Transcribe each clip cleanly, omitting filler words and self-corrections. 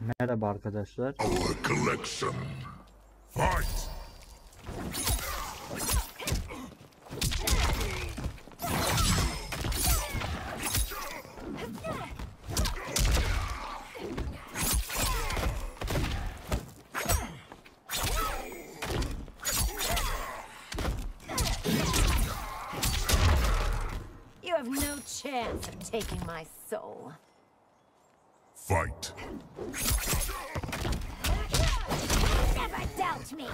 Merhaba arkadaşlar. Our collection. Fight. You have no chance of taking my soul. Fight. Never doubt me.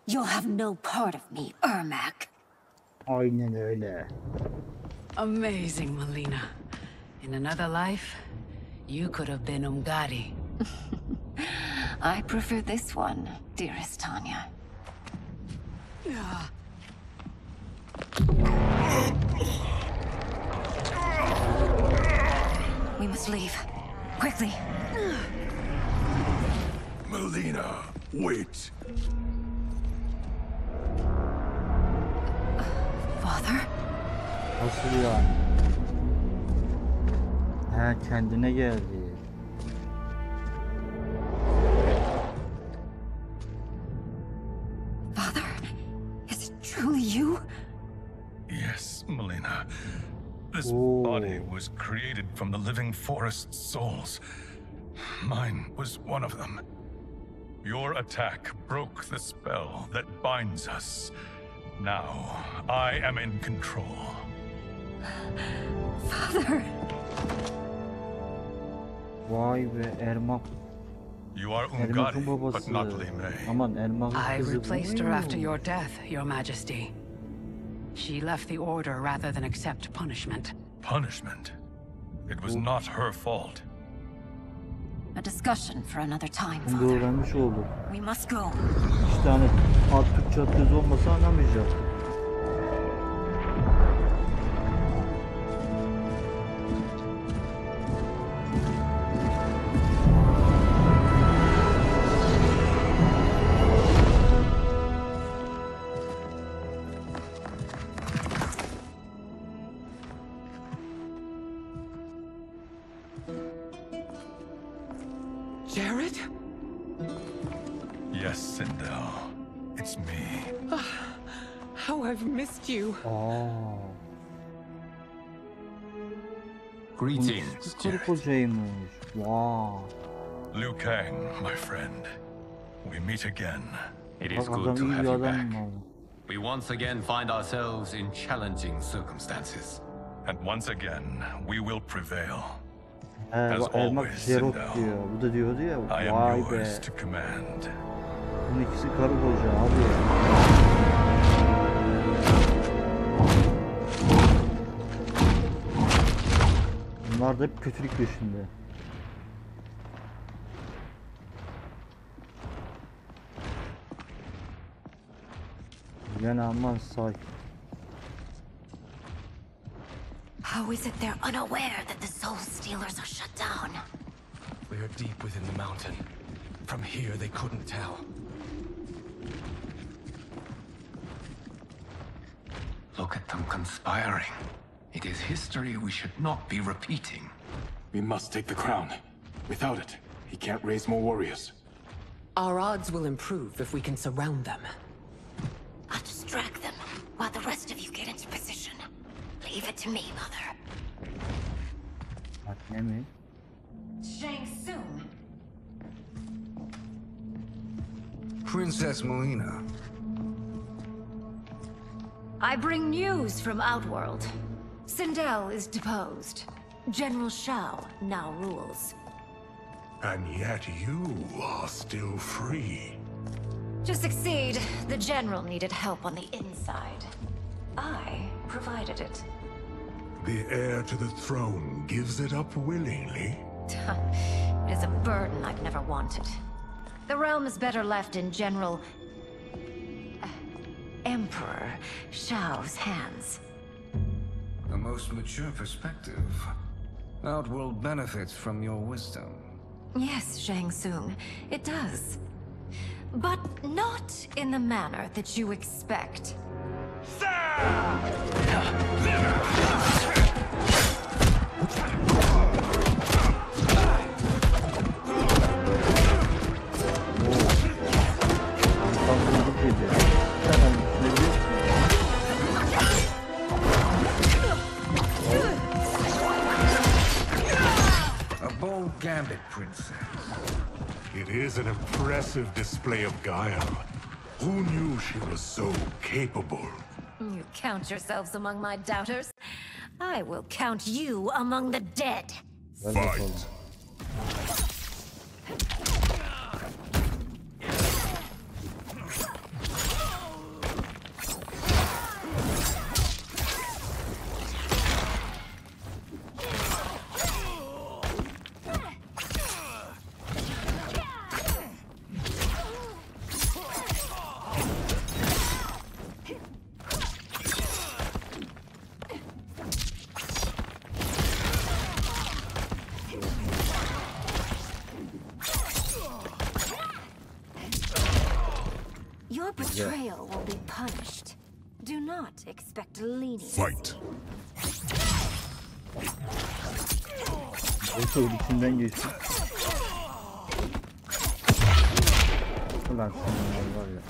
You'll have no part of me, Ermac. Aynen öyle. Amazing, Melina. In another life, you could have been Umgadi. I prefer this one, dearest Tanya. We must leave. Quickly. Melina, wait. Father? Nasıl yani? He, kendine geldi. Father? Is it truly you? Yes, Melina. This Oh. body was created from the living forest's souls. Mine was one of them. Your attack broke the spell that binds us. Now, I am in control. Father? Vay be, Ermak. You are Ermak'ın Umgadi, but babası. not Lime. Aman Ermak'ın I kızı. replaced her after your death, Your Majesty. She left the Order rather than accept punishment. Punishment? It was not her fault. A discussion for another time, Bunu da Father. öğrenmiş olduk. We must go. İşte hani Türkçe altyazı olmasa anlamayacaktık. Jared? Yes, Sindel. It's me. How I've missed you. Aa, Greetings, karı Jared. kocaymış. Vay. Liu Kang, my friend. We meet again. It is Bak good adam to iyi have bir you adam back. var. We once again find ourselves in challenging circumstances. And once again, we will prevail. He, As bak Ermak always, Jerot Sindel. diyor. Bu da diyordu ya. I am Vay yours be. to command. Bunun ikisi karı koca abi. Bunlar da hep kötülük peşinde. Yani aman sakin. How is it they're unaware that the Soul Stealers are shut down? We are deep within the mountain. From here, they couldn't tell. Look at them conspiring. It is history we should not be repeating. We must take the crown. Without it, he can't raise more warriors. Our odds will improve if we can surround them. I'll distract them while the rest of you get into position. Leave it to me, Mother. Bak ne mi? Shang Tsung. Princess Melina. I bring news from Outworld. Sindel is deposed. General Shao now rules. And yet you are still free. To succeed, the General needed help on the inside. I provided it. The heir to the throne gives it up willingly. It is a burden I've never wanted. The realm is better left in General... Emperor Shao's hands. A most mature perspective. Outworld benefits from your wisdom. Yes, Shang Tsung, it does. But not in the manner that you expect. A bold gambit, princess. It is an impressive display of guile. Who knew she was so capable? You count yourselves among my doubters. I will count you among the dead. Fight. Your betrayal will be punished. Do not expect leniency. Fight. Neyse içinden geçti. Ulan senin var ya.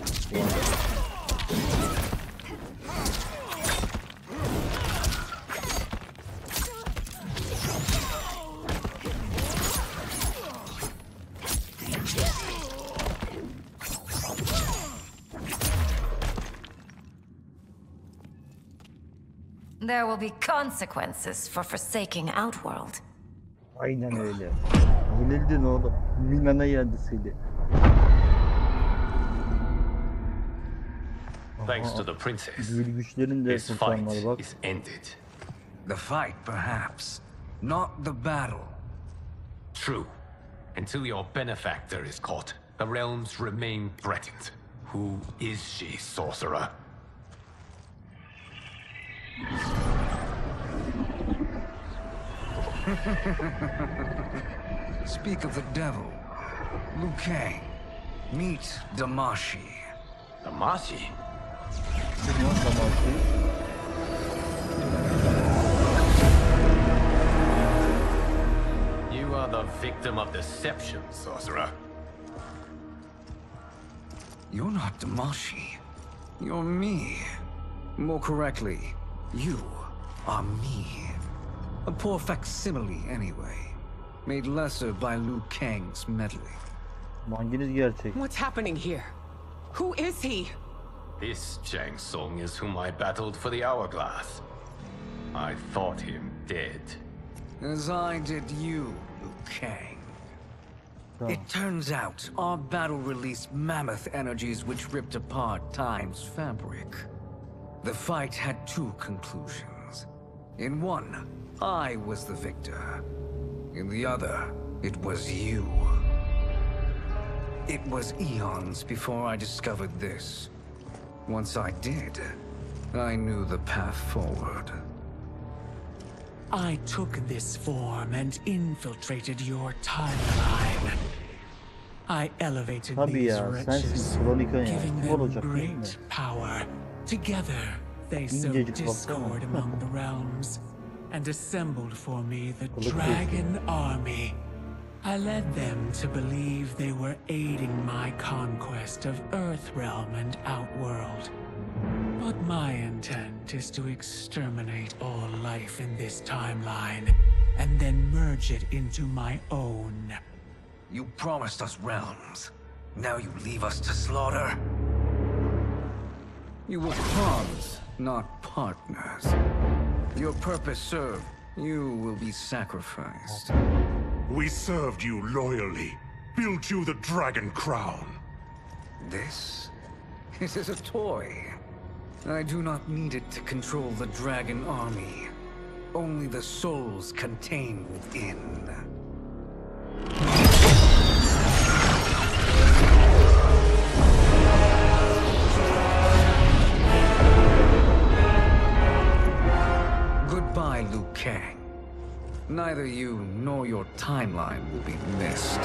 There will be consequences for forsaking Outworld. Aynen öyle. Yenildin oğlum. Minan'a yendi seni. Thanks to the princess, Büyülü güçlerin de this fight kurtarmalı bak. is ended. The fight, perhaps. Not the battle. True. Until your benefactor is caught, the realms remain threatened. Who is she, sorcerer? Speak of the devil. Liu Kang. Meet Damashi. Damashi? Bilmiyorum Damashi. You are the victim of deception, sorcerer. You're not Damashi. You're me. More correctly, you are me. A poor facsimile, anyway. Made lesser by Liu Kang's meddling. Hanginiz gerçek? What's happening here? Who is he? This Shang Tsung is whom I battled for the hourglass. I thought him dead. As I did you, Liu Kang. It turns out our battle released mammoth energies which ripped apart time's fabric. The fight had two conclusions. In one, I was the victor. In the other, it was you. It was eons before I discovered this. Once I did, I knew the path forward. I took this form and infiltrated your timeline. I elevated Tabii these ya, wretches, sensin kronika ya. giving Kim them olacak değil mi? great power. Together, they sowed İncecik discord baksana. among the realms and assembled for me the Kılık Dragon Army. I led them to believe they were aiding my conquest of Earthrealm and Outworld. But my intent is to exterminate all life in this timeline, and then merge it into my own. You promised us realms. Now you leave us to slaughter? You were pawns, not partners. Your purpose served, you will be sacrificed. We served you loyally, built you the Dragon Crown. This? It is a toy. I do not need it to control the Dragon Army. Only the souls contained within. neither you nor your timeline will be missed.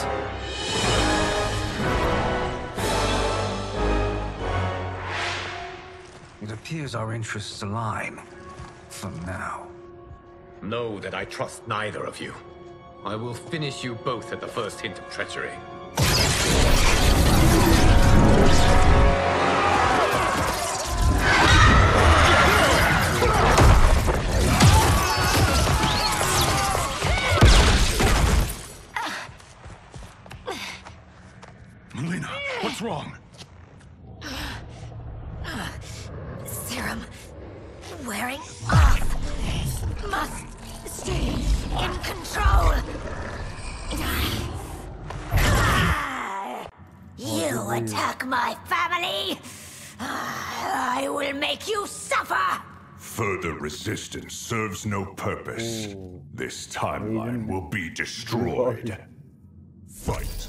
It appears our interests align. For now. Know that I trust neither of you. I will finish you both at the first hint of treachery. Melina, what's wrong? Serum wearing off. Must stay in control. You attack my family. I will make you suffer. Further resistance serves no purpose. This timeline will be destroyed. Fight.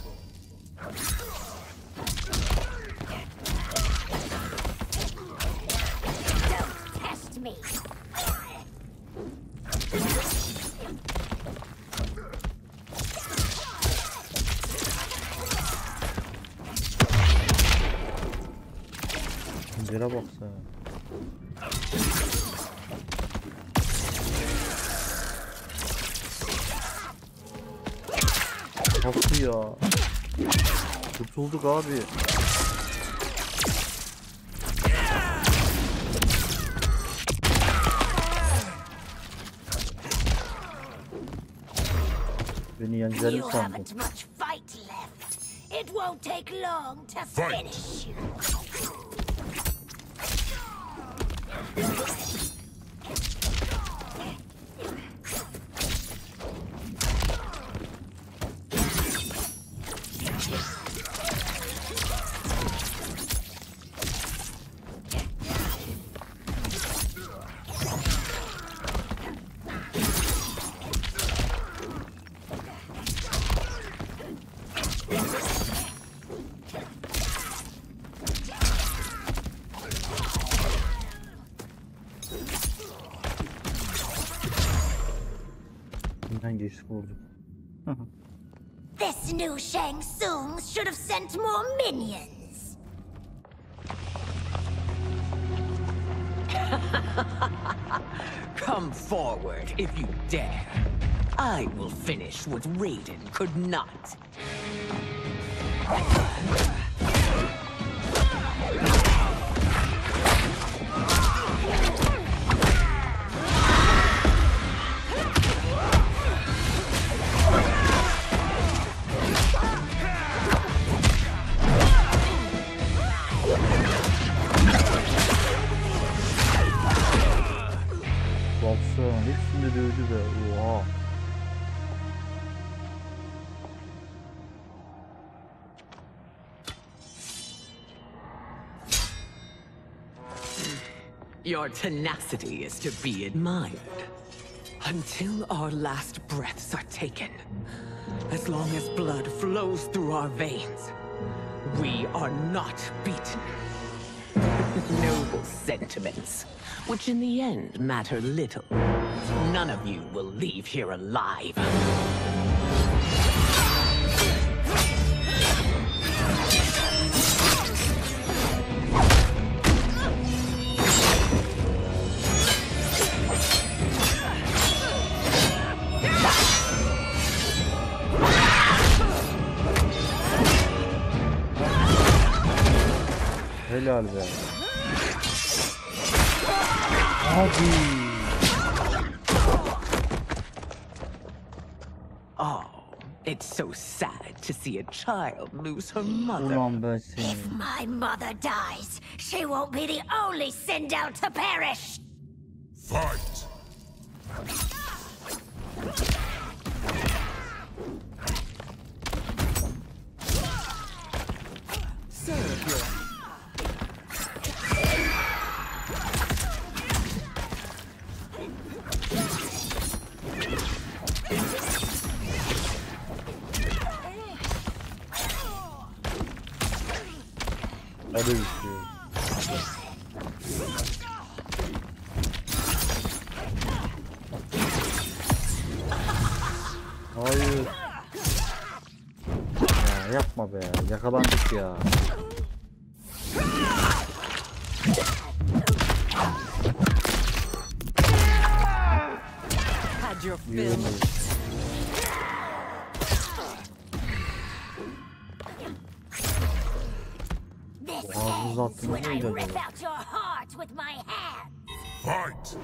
Don't test me. Yere baksana. Nasıl ya? Kurtulduk abi. Beni yeneceğini You sandım. haven't much fight left. It won't take long to finish you. Geçtik vurduk. This new Shang Tsung should have sent more minions. Come forward if you dare. I will finish what Raiden could not. Baksana hepsinde de öldü be. Oha. Your tenacity is to be admired. Until our last breaths are taken, as long as blood flows through our veins, we are not beaten. Noble sentiments, which in the end matter little. None of you will leave here alive. Helal be. Hadi. Oh, it's so sad to see a child lose her mother. Ulan ben seni. If my mother dies, she won't be the only Sindel to perish. Fight! Hadi bitiyor. Yapma be. Yakalandık ya. Had your fill. Ağzınızı attınız I öyle rip böyle. out your heart with my hands. Fight!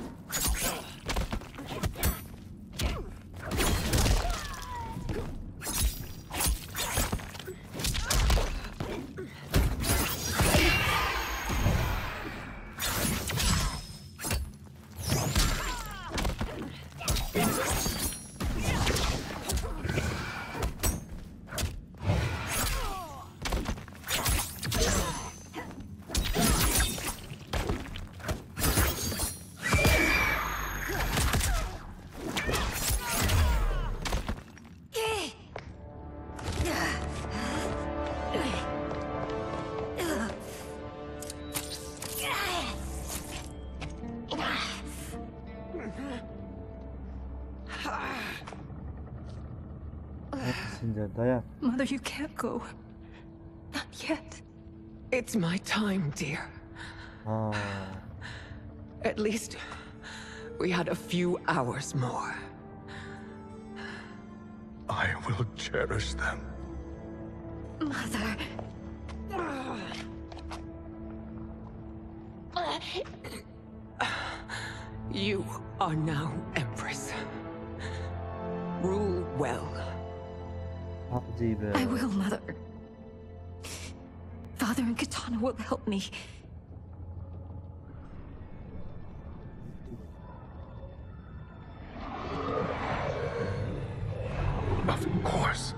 Şimdi dayan. Mother, you can't go. Not yet. It's my time, dear. Ha. At least we had a few hours more. I will cherish them. Mother. You are now Empress. Rule well. Hadi be. I will, Mother. Father and Katana will help me. Of course.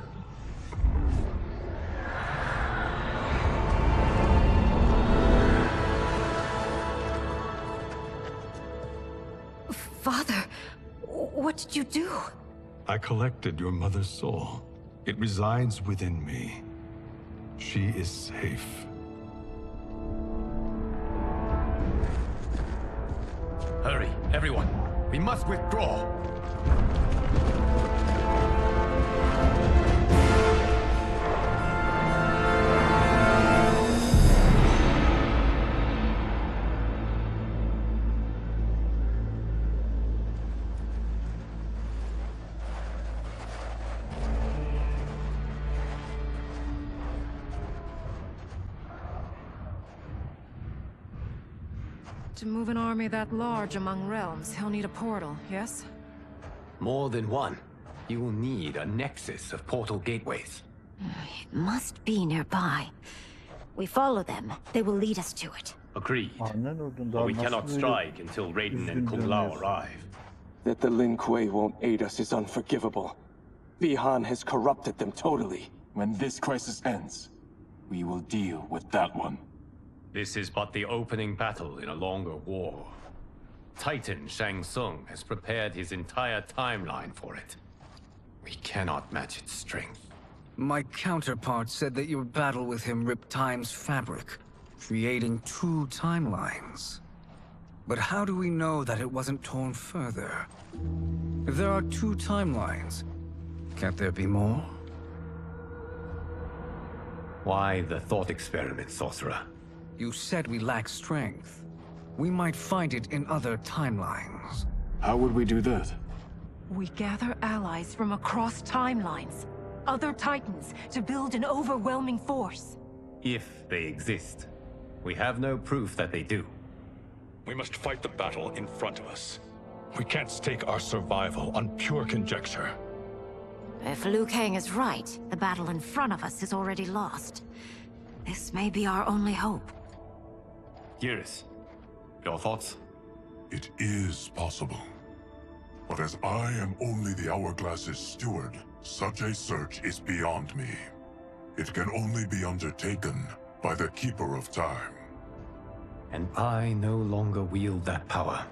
Father, what did you do? I collected your mother's soul. It resides within me. She is safe. Hurry, everyone. We must withdraw. To move an army that large among realms, he'll need a portal, yes? More than one. You will need a nexus of portal gateways. It must be nearby. We follow them. They will lead us to it. Agreed. Annen oradan But daha we nasıl cannot böyle strike until Raiden and düzgün Kung Lao dönüyorsun? arrive. That the Lin Kuei won't aid us is unforgivable. Bihan has corrupted them totally. When this crisis ends, we will deal with that one. This is but the opening battle in a longer war. Titan Shang Tsung has prepared his entire timeline for it. We cannot match its strength. My counterpart said that your battle with him ripped time's fabric, creating two timelines. But how do we know that it wasn't torn further? If there are two timelines, can't there be more? Why the thought experiment, sorcerer? You said we lack strength. We might find it in other timelines. How would we do that? We gather allies from across timelines, other titans, to build an overwhelming force. If they exist. We have no proof that they do. We must fight the battle in front of us. We can't stake our survival on pure conjecture. If Liu Kang is right, the battle in front of us is already lost. This may be our only hope. Geras, your thoughts? It is possible. But as I am only the Hourglass's steward, such a search is beyond me. It can only be undertaken by the Keeper of Time. And I no longer wield that power.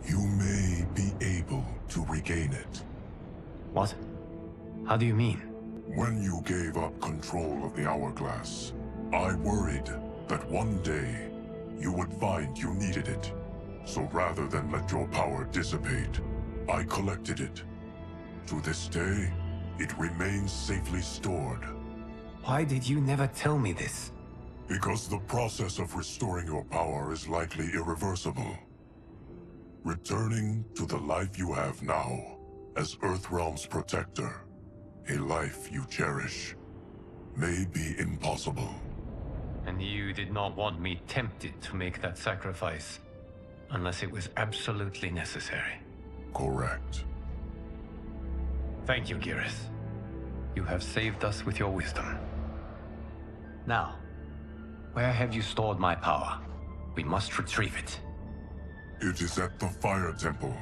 You may be able to regain it. What? How do you mean? When you gave up control of the Hourglass, I worried that one day you would find you needed it. So rather than let your power dissipate, I collected it. To this day, it remains safely stored. Why did you never tell me this? Because the process of restoring your power is likely irreversible. Returning to the life you have now, as Earthrealm's protector, a life you cherish, may be impossible. And you did not want me tempted to make that sacrifice, unless it was absolutely necessary. Correct. Thank you, Geras. You have saved us with your wisdom. Now, where have you stored my power? We must retrieve it. It is at the Fire Temple,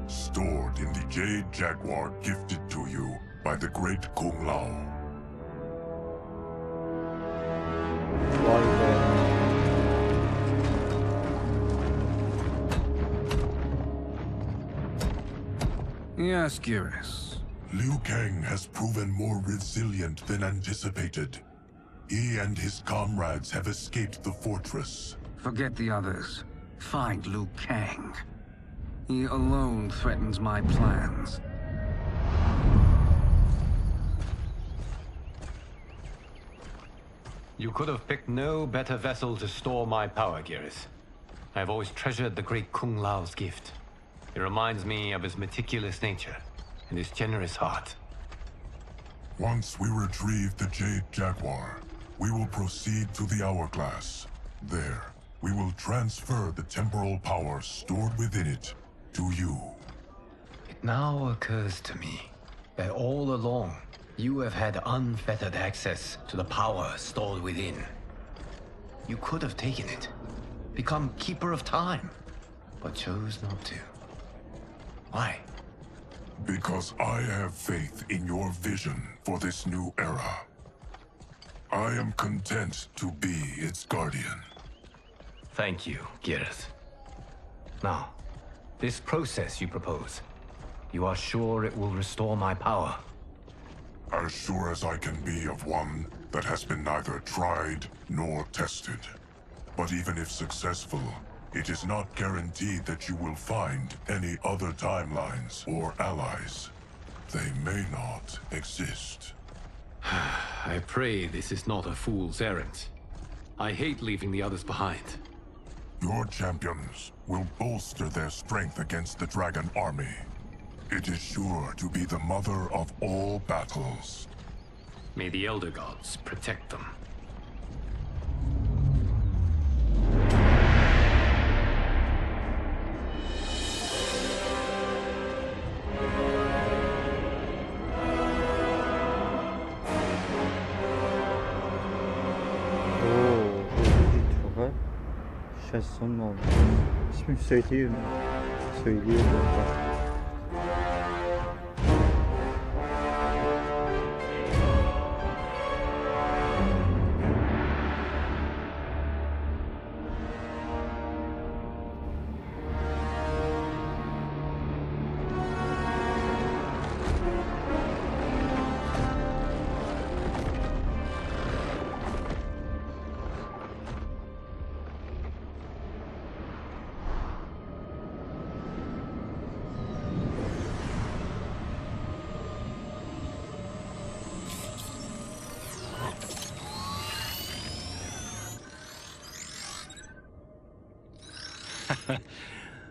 stored in the Jade Jaguar gifted to you by the great Kung Lao. Vay be. Yes, Geras. Liu Kang has proven more resilient than anticipated. He and his comrades have escaped the fortress. Forget the others. Find Liu Kang. He alone threatens my plans. You could have picked no better vessel to store my power, Geras. I have always treasured the great Kung Lao's gift. It reminds me of his meticulous nature and his generous heart. Once we retrieve the Jade Jaguar, we will proceed to the Hourglass. There, we will transfer the temporal power stored within it to you. It now occurs to me that all along, you have had unfettered access to the power stored within. You could have taken it, become Keeper of Time, but chose not to. Why? Because I have faith in your vision for this new era. I am content to be its guardian. Thank you, Geras. Now, this process you propose, you are sure it will restore my power? As sure as I can be of one that has been neither tried nor tested. But even if successful, it is not guaranteed that you will find any other timelines or allies. They may not exist. I pray this is not a fool's errand. I hate leaving the others behind. Your champions will bolster their strength against the Dragon Army. It is sure to be the mother of all battles. May the Elder Gods protect them. Son oldu. İsmini söyleyeyim mi? Söyleyeyim.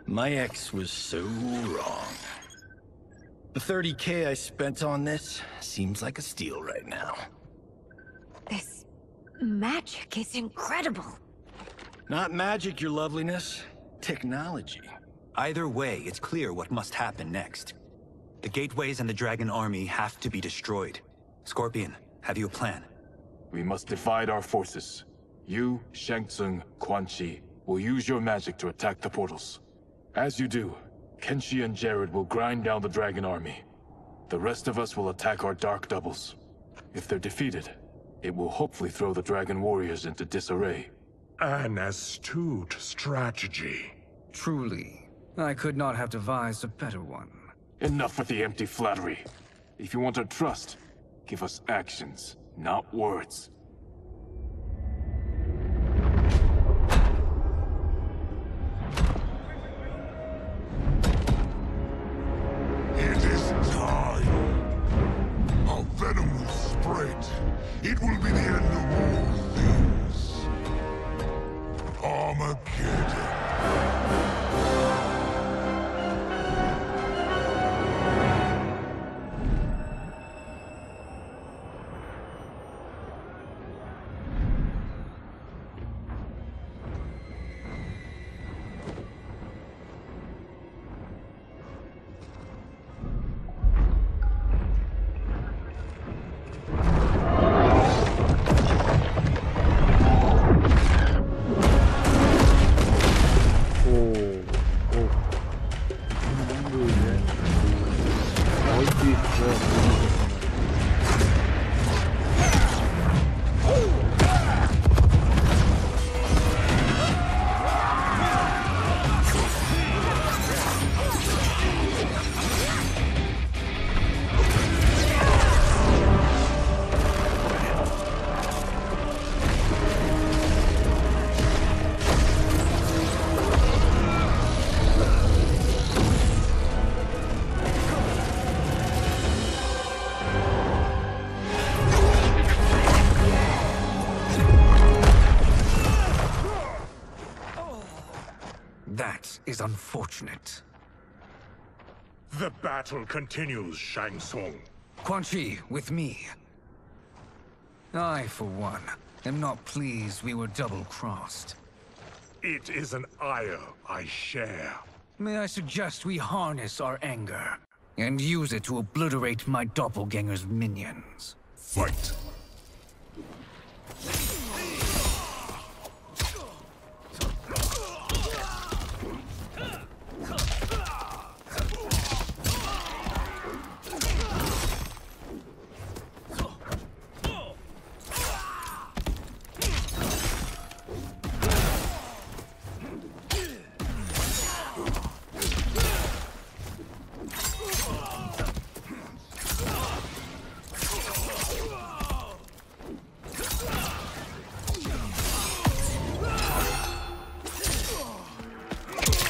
My ex was so wrong. The 30K I spent on this seems like a steal right now. This magic is incredible. Not magic, your loveliness. Technology. Either way, it's clear what must happen next. The gateways and the Dragon Army have to be destroyed. Scorpion, have you a plan? We must divide our forces. You, Shang Tsung, Quan Chi, will use your magic to attack the portals. As you do, Kenshi and Jared will grind down the Dragon Army. The rest of us will attack our Dark Doubles. If they're defeated, it will hopefully throw the Dragon Warriors into disarray. An astute strategy. Truly, I could not have devised a better one. Enough with the empty flattery. If you want our trust, give us actions, not words. It is time. separate, it will be the end of all things. Armageddon. That is unfortunate. The battle continues, Shang Tsung. Quan Chi, with me. I, for one, am not pleased we were double-crossed. It is an ire I share. May I suggest we harness our anger and use it to obliterate my doppelganger's minions? Fight.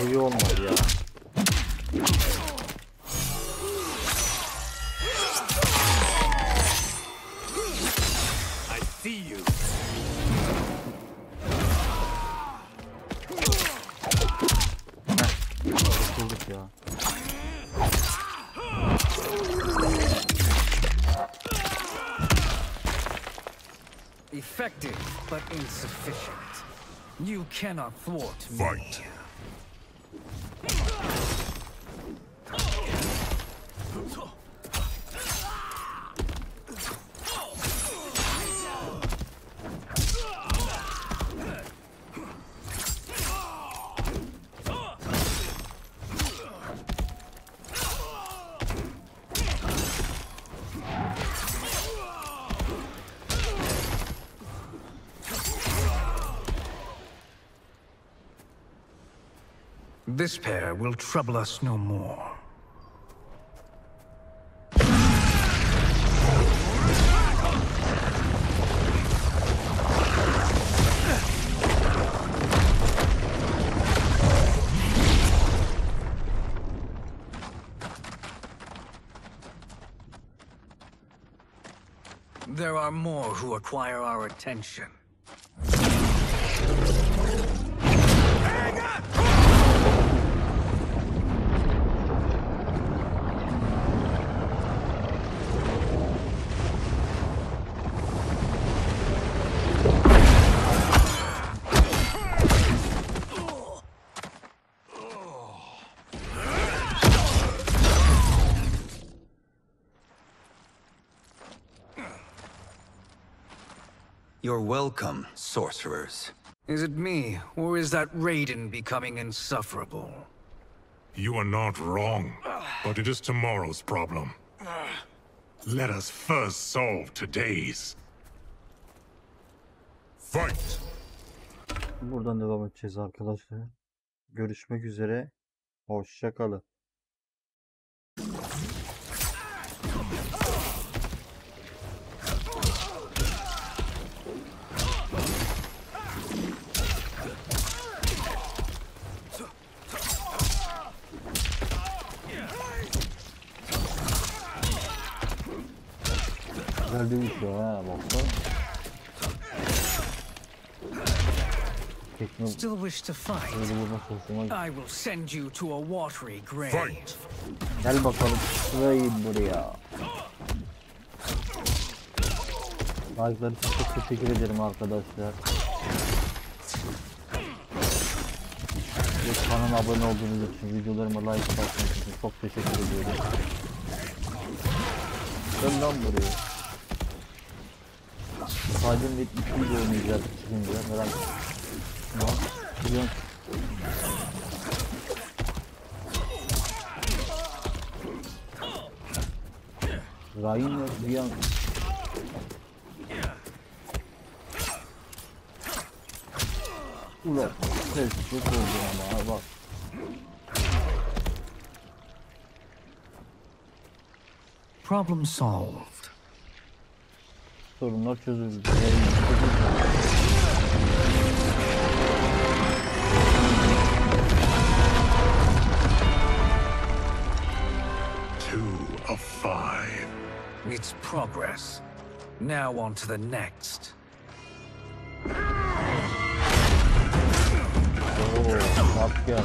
İyi olmadı ya. I see you. Bulduk ya. Effective, but insufficient. You cannot thwart me. Fight. This pair will trouble us no more. There are more who acquire our attention. You're welcome, sorcerers. Is it me, or is that Raiden becoming insufferable? You are not wrong, but it is tomorrow's problem. Let us first solve today's. Fight. Buradan devam edeceğiz arkadaşlar. Görüşmek üzere. Hoşça kalın. Öldürücü ha baksana. Still wish to fight? I will send you to a watery grave. Gel bakalım şurayı buraya. Like'lar için çok teşekkür ederim arkadaşlar. Ve kanala abone olduğunuz için, videolarıma like atmanız için çok teşekkür ediyorum. Gel lan buraya. Sadece İtti'yle oynayacağız çıkınca merak etme. Tamam. Biliyorum. Ryan bir an. Ulan ses çok oldu ama bak. Problem solved. Sorunlar çözüldü. Two of 5. It's progress. Now on to the next. Oh, bak ya.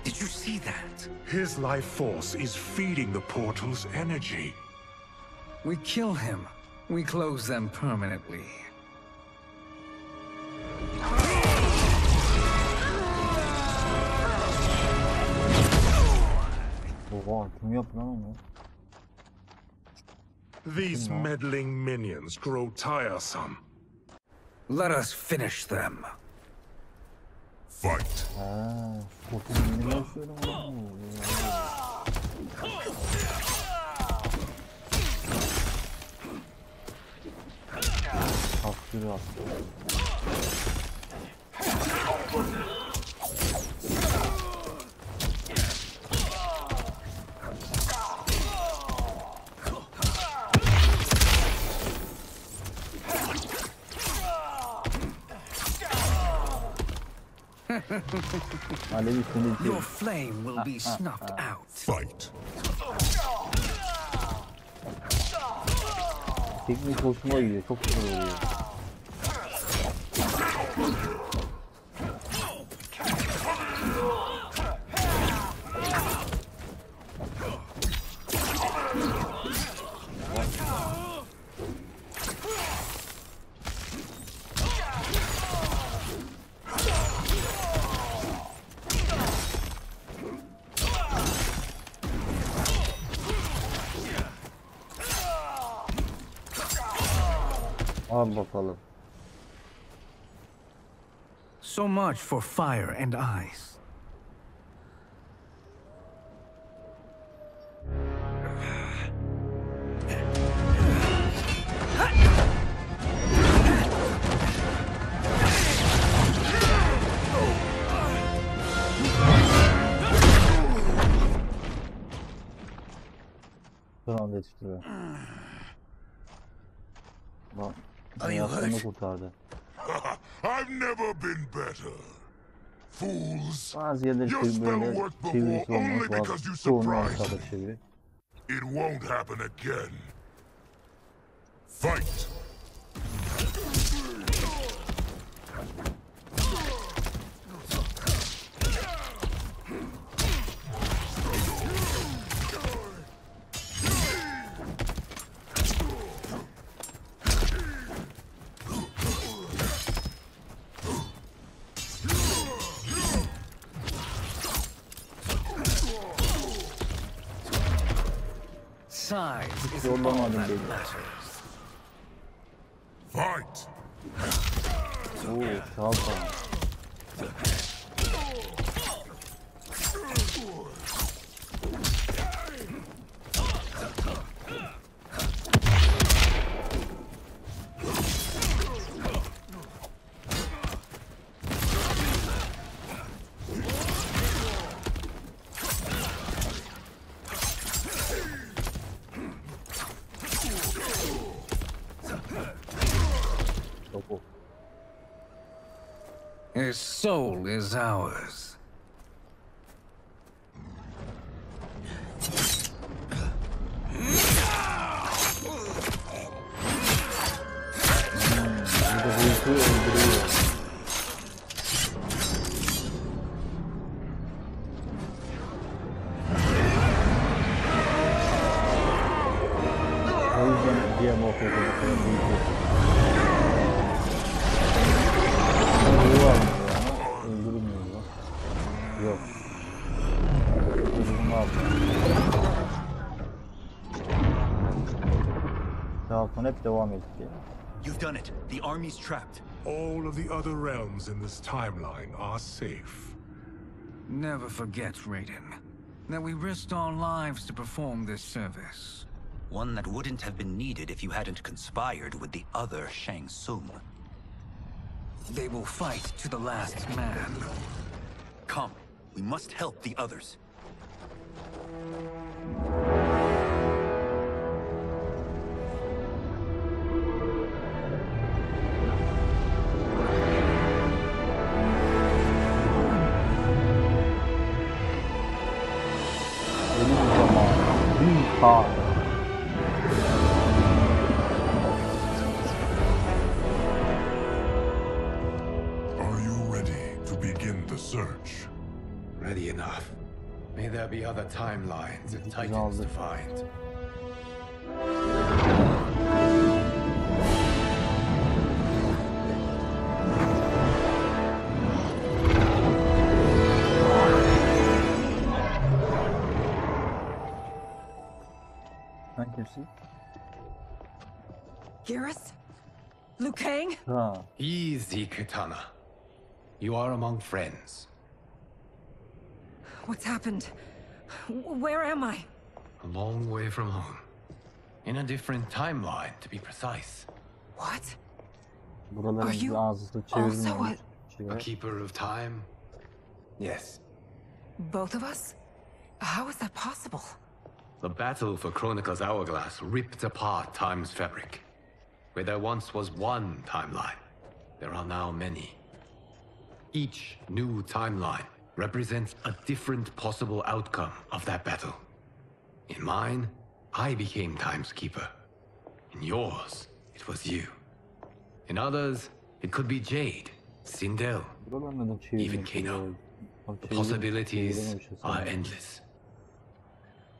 Did you see that? His life force is feeding the portal's energy. We kill him. We close them permanently. Oha, kim yaptı lan onu? These meddling minions grow tiresome. Let us finish them. Fight. Ha, sportun yeni versiyonu mu? Takdir attı. Your flame will be snuffed out. Fight. Teknik hoşuma gidiyor, çok güzel oluyor. Al bakalım. So much for fire and ice. Son anda yetiştiriyor. Bak. Are you hurt? Kurtardı. I've never been better. Fools. Bazı yerleri Your spell böyle worked before çevirisi only olmak because lazım. you Çoğunu surprised arkada me. çeviri. It won't happen again. Fight. Size is all that matters. Fight. Oo, çalkan. His soul is ours. Öldürüyor. O yüzden diğer muhabbeti öldürülmüyor. Yok. Öldürülme daha sonra hep devam etti. You've done it. The army's trapped. All of the other realms in this timeline are safe. Never forget, Raiden, that we risked our lives to perform this service. One that wouldn't have been needed if you hadn't conspired with the other Shang Tsung. They will fight to the last man. Come, we must help the others. Are you ready to begin the search? Ready enough. May there be other timelines and titans to find. Sen kimsin? Garrus? Liu Kang? Easy, Kitana. You are among friends. What's happened? Where am I? A long way from home. In a different timeline, to be precise. What? Buraların bir ağzını çevirmiyor. A keeper of time? Yes. Both of us? How is that possible? The battle for Chronica's hourglass ripped apart time's fabric. Where there once was one timeline, there are now many. Each new timeline represents a different possible outcome of that battle. In mine, I became Time's Keeper. In yours, it was you. In others, it could be Jade, Sindel, even Kano. The possibilities are endless.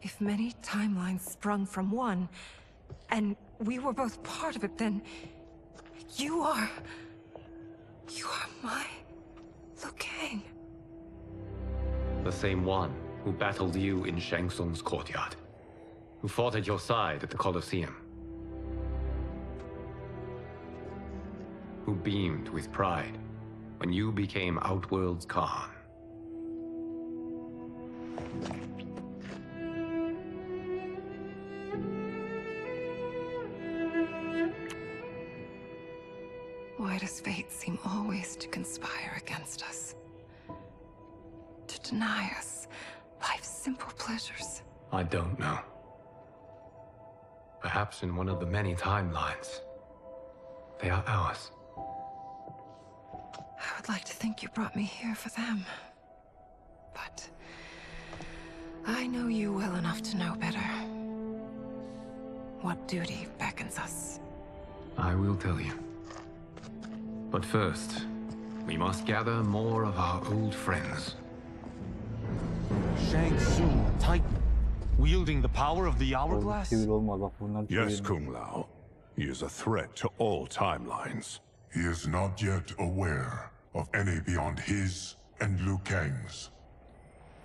If many timelines sprung from one, and we were both part of it, then you are my Liu Kang. The same one who battled you in Shang Tsung's courtyard, who fought at your side at the Colosseum, who beamed with pride when you became Outworld's Khan. Why does fate seem always to conspire against us? To deny us life's simple pleasures? I don't know. Perhaps in one of the many timelines, they are ours. I would like to think you brought me here for them. But I know you well enough to know better. What duty beckons us? I will tell you. But first, we must gather more of our old friends. Shang Tsung, Titan, wielding the power of the hourglass? Yes, Kung Lao. He is a threat to all timelines. He is not yet aware of any beyond his and Liu Kang's.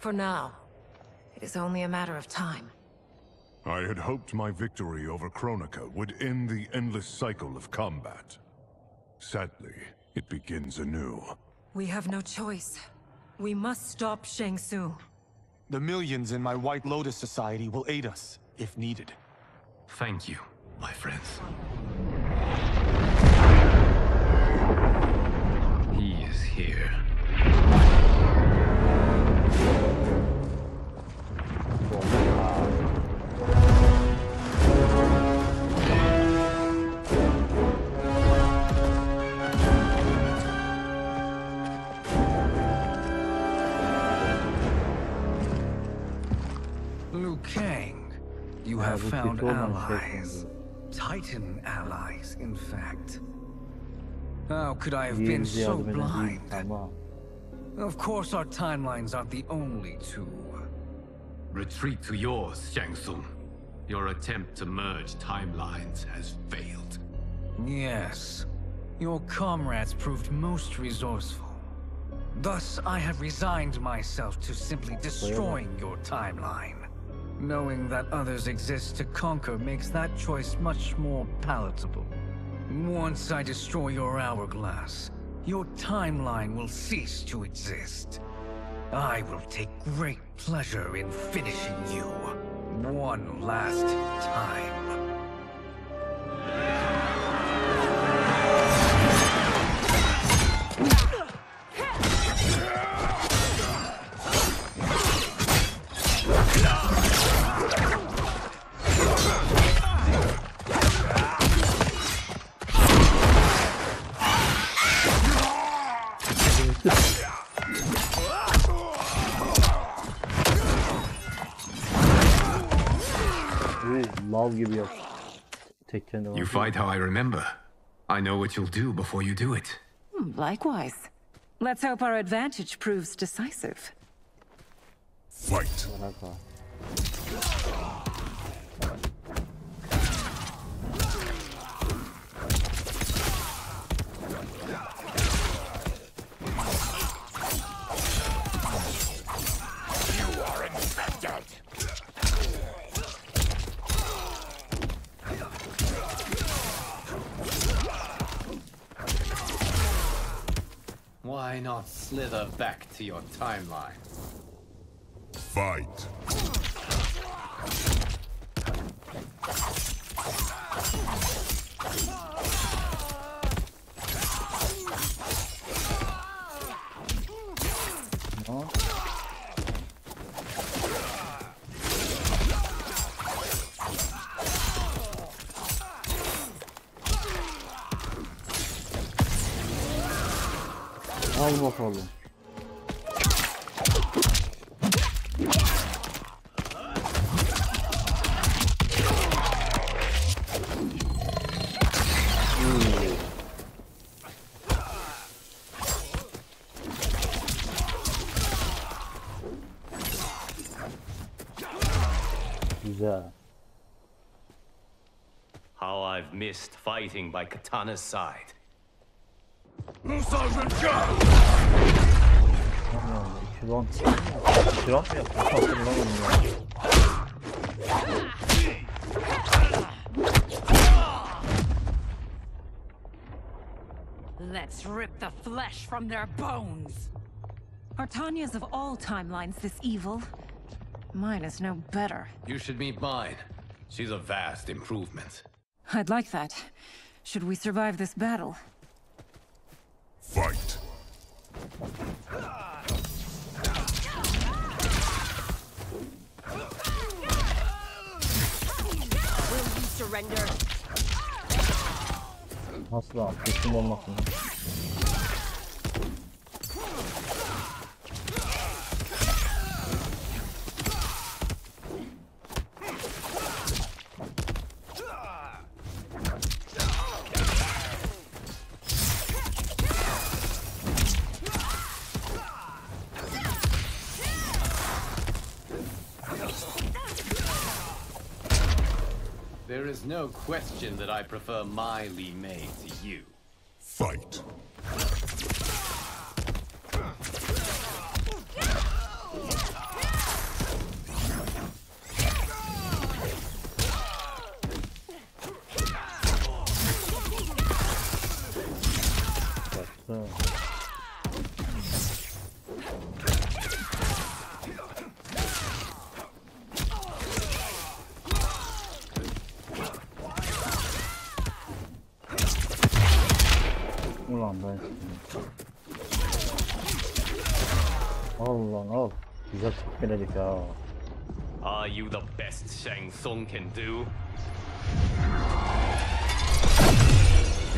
For now, it is only a matter of time. I had hoped my victory over Kronika would end the endless cycle of combat. Sadly, it begins anew. We have no choice. We must stop Shang Tsung. The millions in my White Lotus Society will aid us, if needed. Thank you, my friends. He is here. You have found allies. Titan allies, in fact. How could I have been so blind? Of course our timelines aren't the only two. Retreat to yours, Shang Tsung. Your attempt to merge timelines has failed. Yes. Your comrades proved most resourceful. Thus, I have resigned myself to simply destroying your timeline. Knowing that others exist to conquer makes that choice much more palatable. Once I destroy your hourglass, your timeline will cease to exist. I will take great pleasure in finishing you one last time. You fight how I remember. I know what you'll do before you do it. Likewise. Let's hope our advantage proves decisive. Fight. You are infected. Why not slither back to your timeline? Fight. Al bakalım. Güzel. How I've missed fighting by Katana's side. Let's rip the flesh from their bones. Are Tanya's of all timelines this evil? Mine is no better. You should meet mine. She's a vast improvement. I'd like that. Should we survive this battle? Fight. Will you surrender? Asla teslim olmasın. There is no question that I prefer my Li Mei to you. Fight. Ulan ben al lan al. Güzel çıkmeledik ha. Are you the best Shang Tsung can do?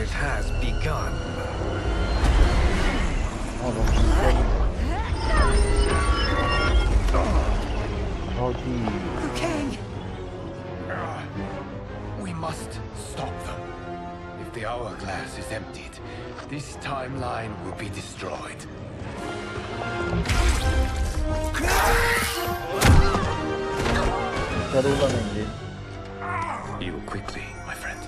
It has begun. Hadi. Okay. hourglass is emptied, this timeline will be destroyed. Heal quickly, my friend.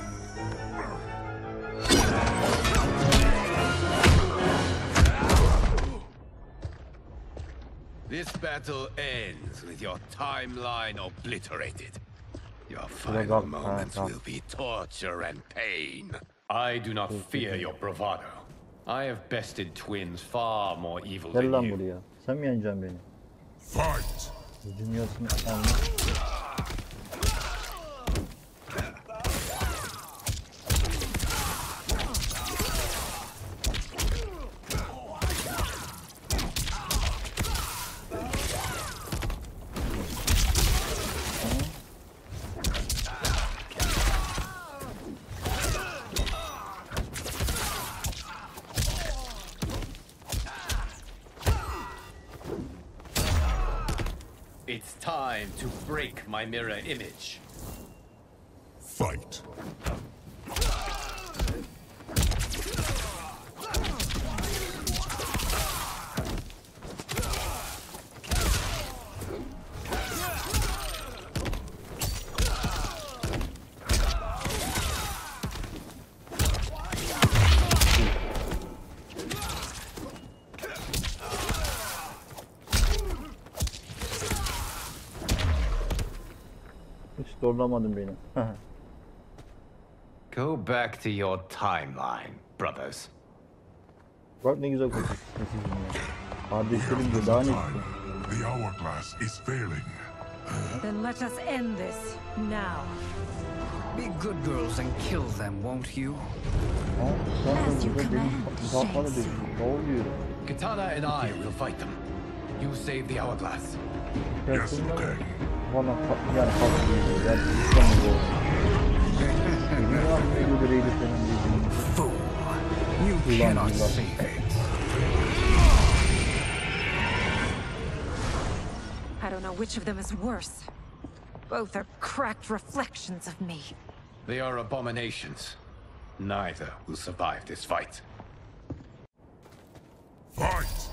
This battle ends with your timeline obliterated. Your final moments will be torture and pain. I do not fear your bravado. I have bested twins far more evil than Gel lan you. buraya. Sen mi yeneceksin beni? Fight. Dünyasını almış. It's time to break my mirror image. Fight. Zorlamadın beni. Go back to your timeline, brothers. Bak ne güzel konuşuyor. Kardeşlerim de daha ne istiyor? The hourglass is failing. Then let us end this now. Be good girls and kill them, won't you? As you command, ne oluyor? Katana and I will fight them. You save the hourglass. Yes, okay. Bana yani kalkıyor. Yani İstanbul'da. Fool! You cannot save it. I don't know which of them is worse. Both are cracked reflections of me. They are abominations. Neither will survive this fight. Fight!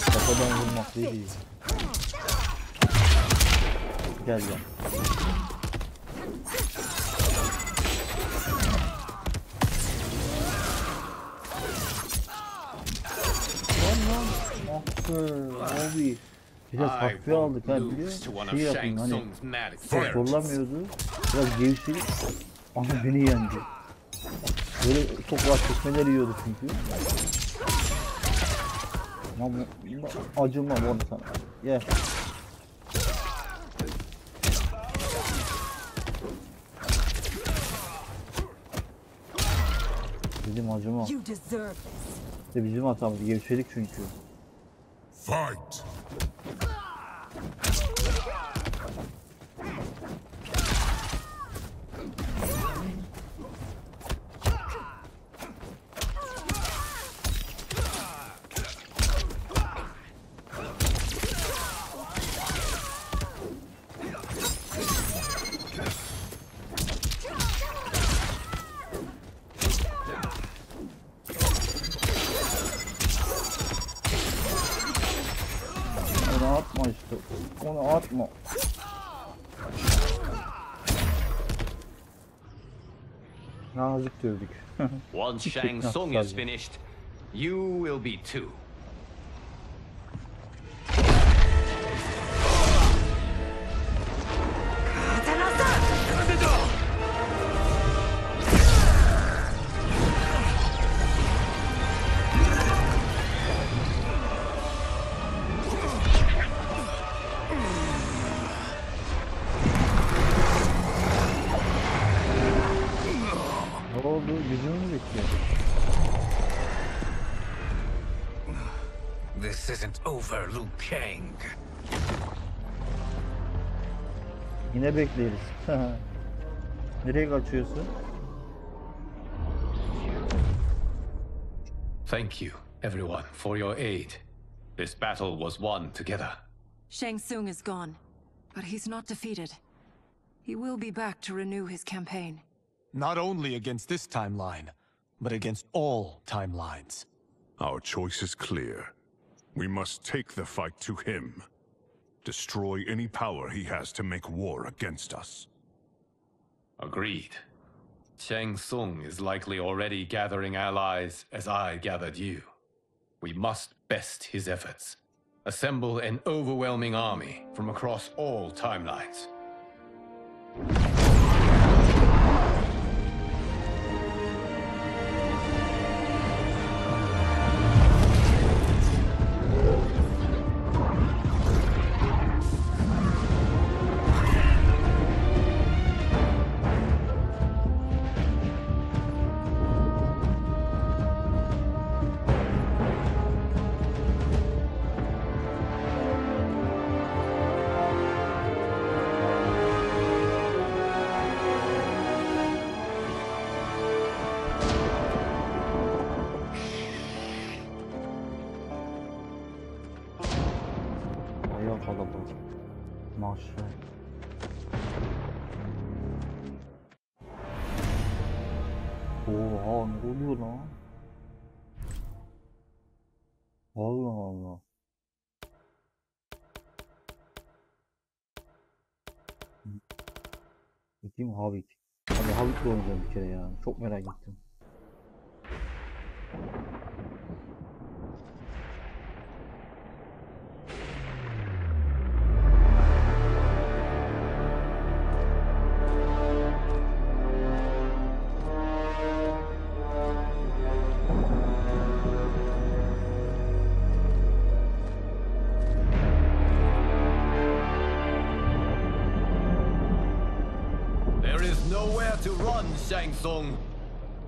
Kafadan vurmak değil. Gel gel. Abi biraz takviye aldık ha biliyor musun? Şey yapayım hani çok zorlamıyordu. Biraz gevşeyip ama beni yendi. Böyle çok rahat çekmeler yiyordu çünkü. Ama acımam onu sana. Ye. Bizim acımam. İşte bizim hatamız gevşedik çünkü. Fight. Onu atma işte. Onu atma. Nazik dövdük. Once Shang Tsung is finished, you will be too. This isn't over, Liu Kang. Yine bekleriz. Nereye kaçıyorsun? Thank you, everyone, for your aid. This battle was won together. Shang Tsung is gone, but he's not defeated. He will be back to renew his campaign. Not only against this timeline, but against all timelines. Our choice is clear. We must take the fight to him. Destroy any power he has to make war against us. Agreed. Shang Tsung is likely already gathering allies as I gathered you. We must best his efforts. Assemble an overwhelming army from across all timelines. Maşallah. Oha, ne oluyor lan? Allah Allah. Bakayım Havik. Hadi Havik'le oynayacağım bir kere ya. Çok merak ettim. Shang Tsung,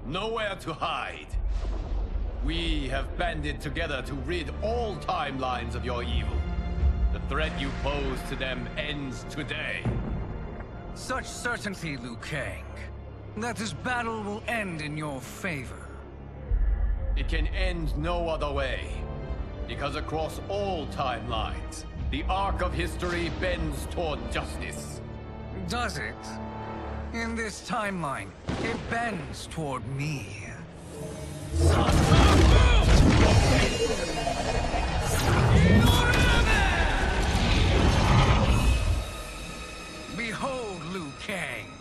nowhere to hide. We have banded together to rid all timelines of your evil. The threat you pose to them ends today. Such certainty, Liu Kang, that this battle will end in your favor. It can end no other way, because across all timelines, the arc of history bends toward justice. Does it? In this timeline, it bends toward me. Behold, Liu Kang,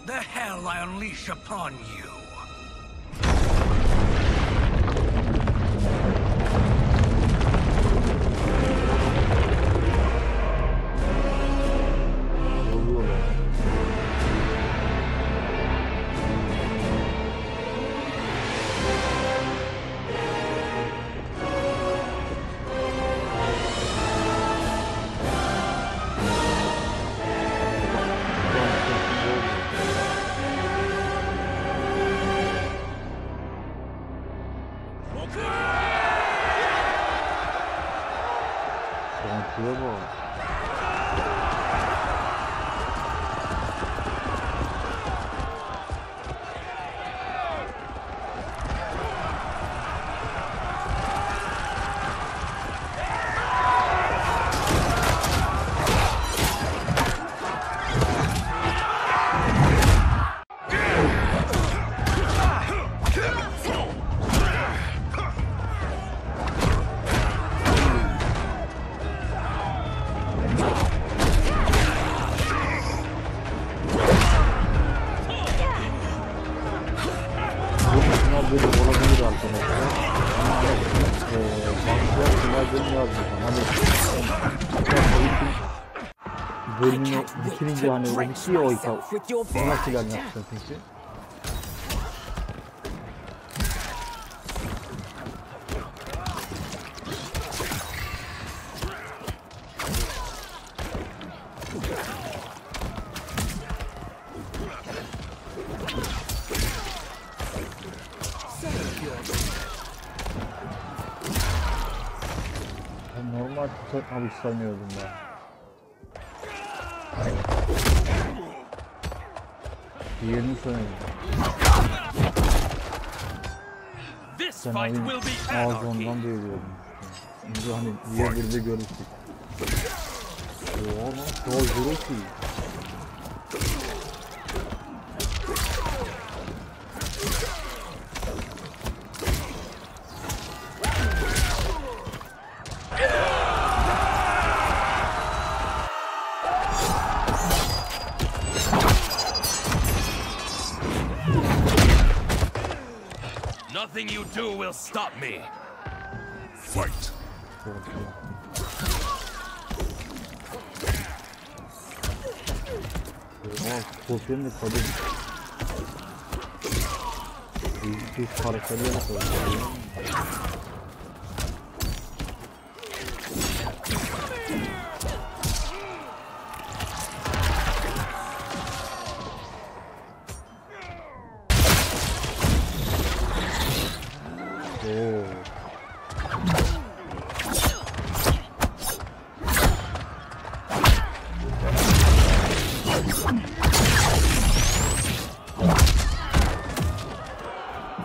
the hell I unleash upon you. Bölümünü bitirince hani o bitiyor o ona filan yapacağız peki. Normal tutmak istemiyordum ben. Diğerini söyledim. Sen oyun ağzı ondan diyordum. Şimdi hani diğerleri de görmüştük. Ooo lan çok zor ki. Nothing you do will stop me. Fight. Scorpion de kadın. Bir karakteri yapalım.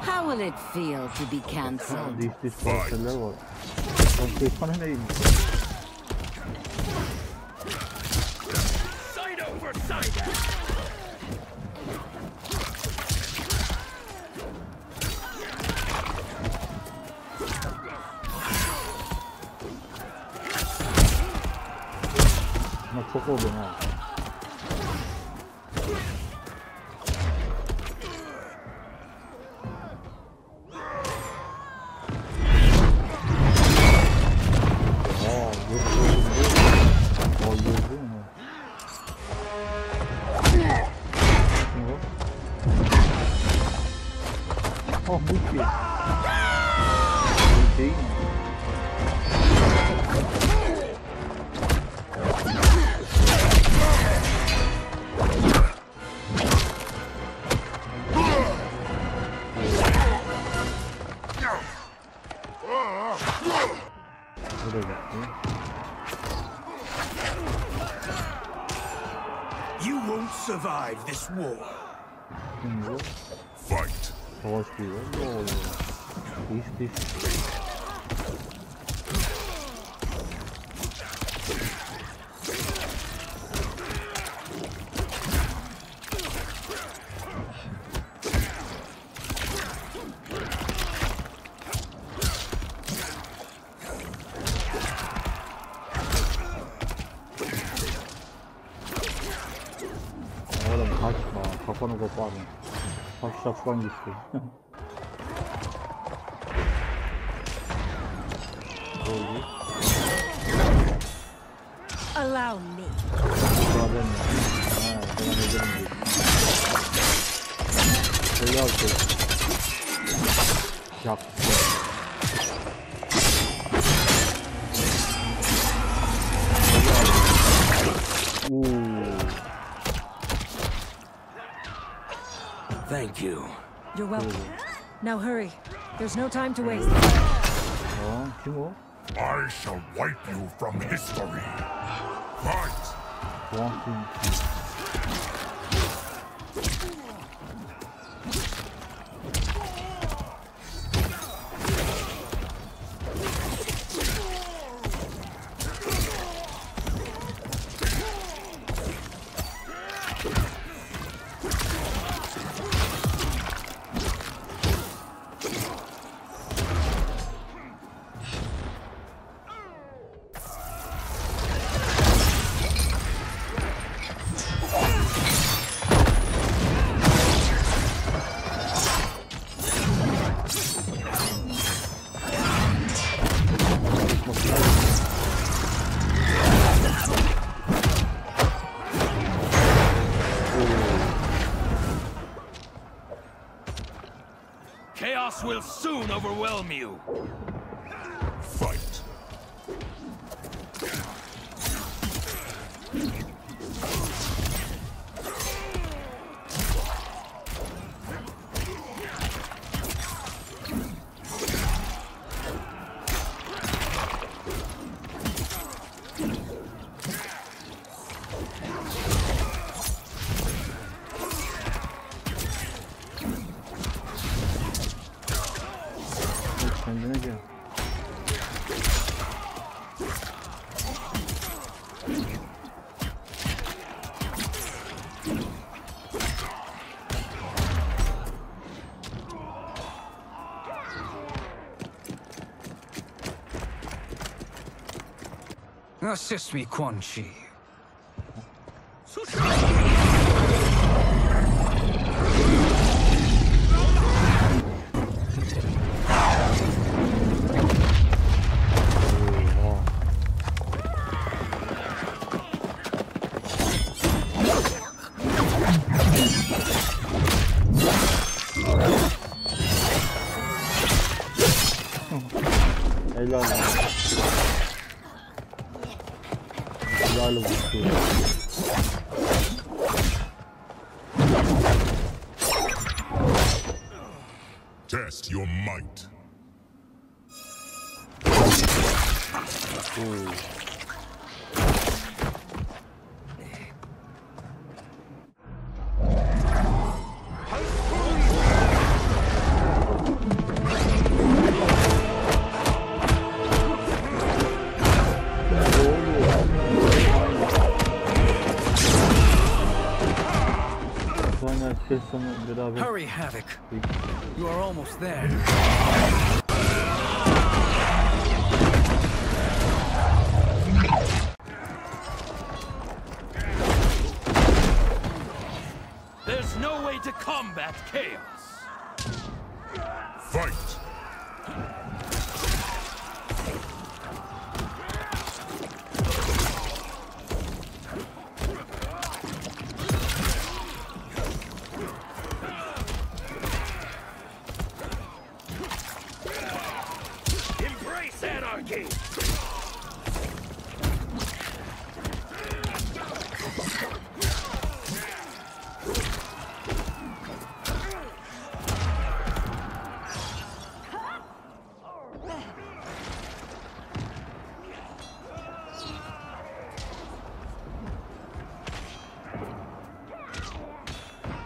How will it feel to be cancelled? Değişti karakterler var. Bana neymiş? Side over side. Ama çok oldu ha. Oh bu ki. Bu değil mi? Bu da gitti. You won't survive this war. Kim bu? Fight. Savaş diyor. Ne oluyor? Değiş. Oğlum kaçma. Kafanı kopardım. Taş şapkan gitti. Allow me. Şöyle al şöyle. Yap. Thank you. You're welcome. Now hurry. There's no time to waste. Kim o? I shall wipe you from history. Fight. Chaos will soon overwhelm you. Fight. Kendine gel. Assist me, Quan Chi. Helal olsun. Helal olsun. Test your might. Hurry, Havoc. You are almost there. There's no way to combat chaos. Fight! Embrace anarchy!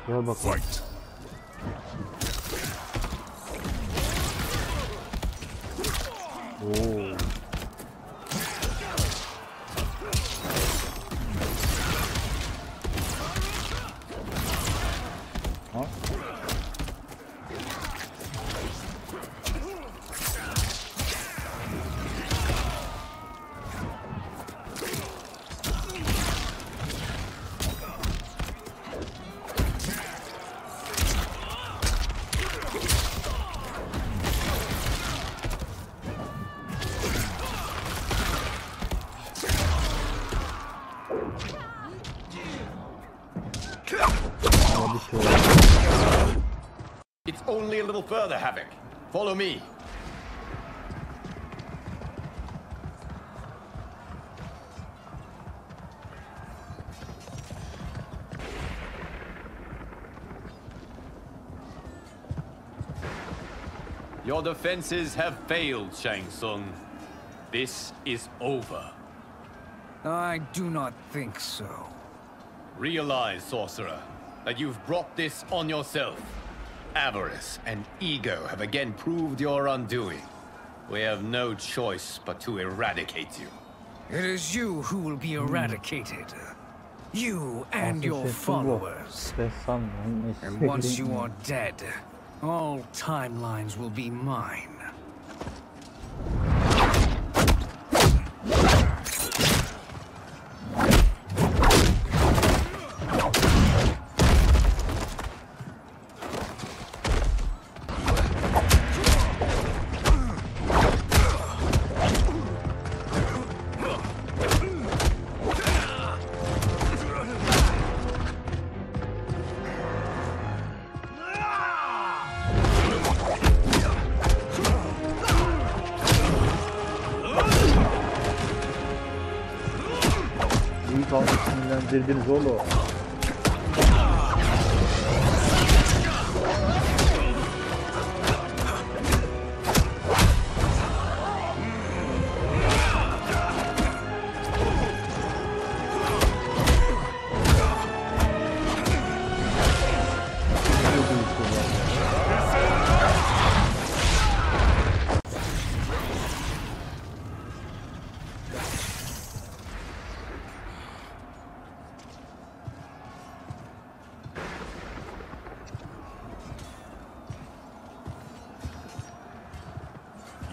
Gel bak. Fight! Oo. Ha? It's only a little further, Havoc. Follow me. Your defenses have failed, Shang Tsung. This is over. I do not think so. Realize, sorcerer, that you've brought this on yourself. Avarice and ego have again proved your undoing. We have no choice but to eradicate you. It is you who will be eradicated. You and your followers. And once you are dead, all timelines will be mine. İyi kaldı, sinirlendirdiniz oğlum.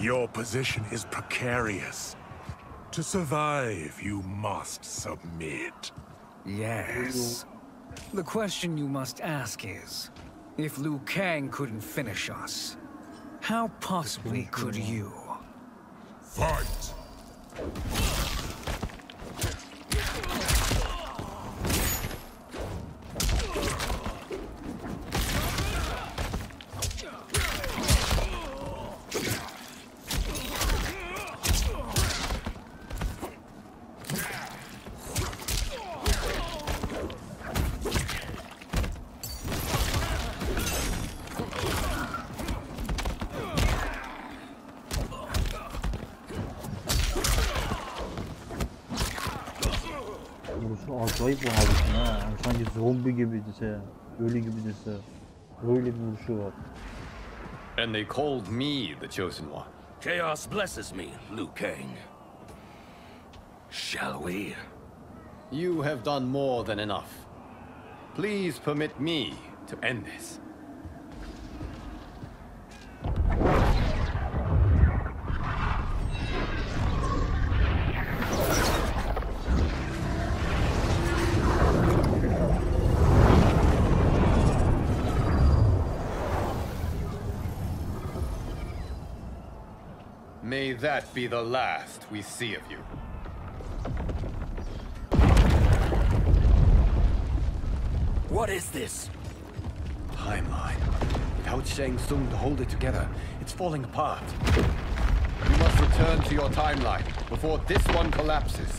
Your position is precarious. To survive, you must submit. Yes. The question you must ask is, if Liu Kang couldn't finish us, how possibly could you? Fight! Vuruşu acayip bu abisinin ha. Yani sanki zombi gibiyse, ölü gibiyse. Öyle bir vuruşu var. And they called me the chosen one. Chaos blesses me, Liu Kang. Shall we? You have done more than enough. Please permit me to end this. May that be the last we see of you. What is this? Timeline. Without Shang Tsung to hold it together, it's falling apart. You must return to your timeline before this one collapses.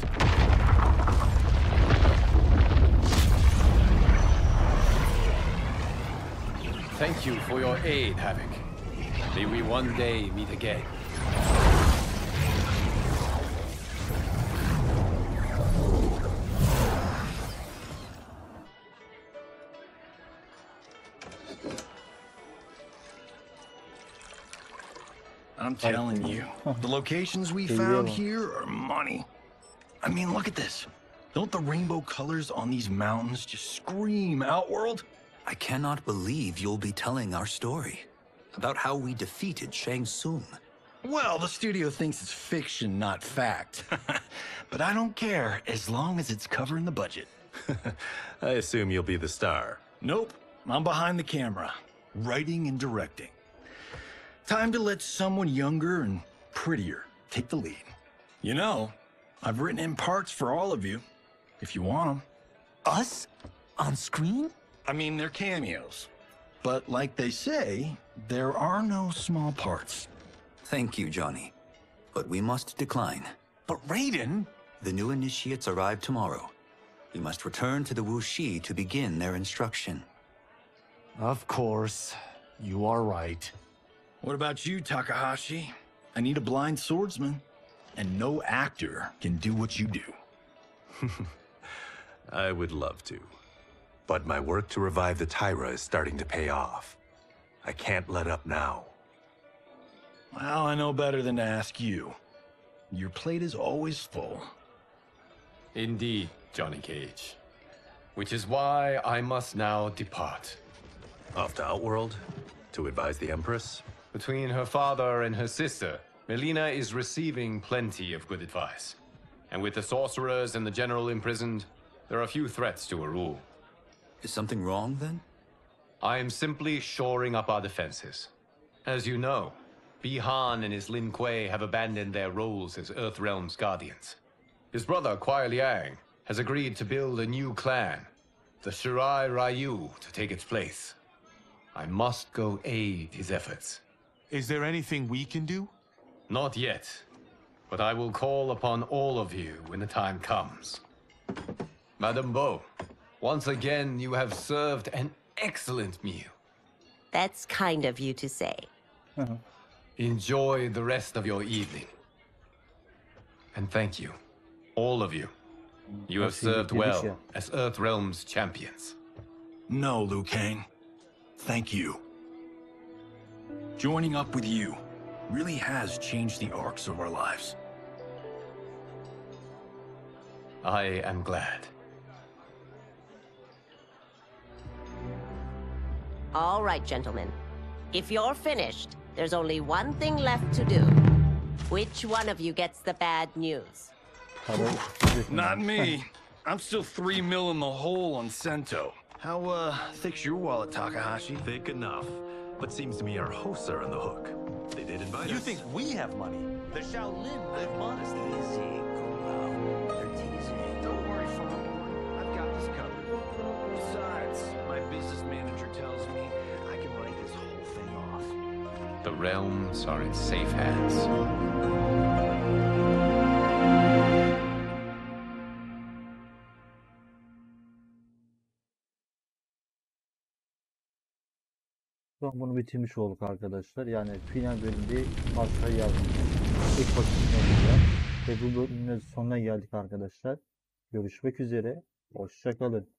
Thank you for your aid, Havoc. May we one day meet again. I'm telling you, the locations we found here are money. I mean, look at this. Don't the rainbow colors on these mountains just scream Outworld? I cannot believe you'll be telling our story about how we defeated Shang Tsung. Well, the studio thinks it's fiction, not fact. But I don't care, as long as it's covering the budget. I assume you'll be the star. Nope, I'm behind the camera, writing and directing. Time to let someone younger and prettier take the lead. You know, I've written in parts for all of you, if you want them. Us? On screen? I mean, they're cameos. But like they say, there are no small parts. Thank you, Johnny. But we must decline. But Raiden? The new initiates arrive tomorrow. We must return to the Wuxi to begin their instruction. Of course. You are right. What about you, Takahashi? I need a blind swordsman, and no actor can do what you do. I would love to. But my work to revive the Tyra is starting to pay off. I can't let up now. Well, I know better than to ask you. Your plate is always full. Indeed, Johnny Cage. Which is why I must now depart. Off to Outworld? To advise the Empress? Between her father and her sister, Melina is receiving plenty of good advice. And with the sorcerers and the general imprisoned, there are few threats to her rule. Is something wrong, then? I am simply shoring up our defenses. As you know, Bi-Han and his Lin Kuei have abandoned their roles as Earthrealm's guardians. His brother, Kuai Liang, has agreed to build a new clan, the Shirai Ryu, to take its place. I must go aid his efforts. Is there anything we can do? Not yet, but I will call upon all of you when the time comes. Madame Bo, once again you have served an excellent meal. That's kind of you to say. Enjoy the rest of your evening. And thank you, all of you. You have served well as Earthrealm's champions. No, Liu Kang. Thank you. Joining up with you really has changed the arcs of our lives. I am glad. All right, gentlemen. If you're finished, There's only one thing left to do. Which one of you gets the bad news? Not me. I'm still 3 mil in the hole on Sento. How, thick's your wallet, Takahashi? Thick enough. But seems to me our hosts are on the hook. They did invite us. You think we have money? The Shaolin live modestly. They're teasing. Don't worry, Farm Boy. I've got this covered. Besides, my business manager tells me I can write this whole thing off. The realms are in safe hands. Bunu bitirmiş olduk arkadaşlar. Yani final bölümde başka yazdım. İlk bakımda ve bu bölümün sonuna geldik arkadaşlar. Görüşmek üzere. Hoşça kalın.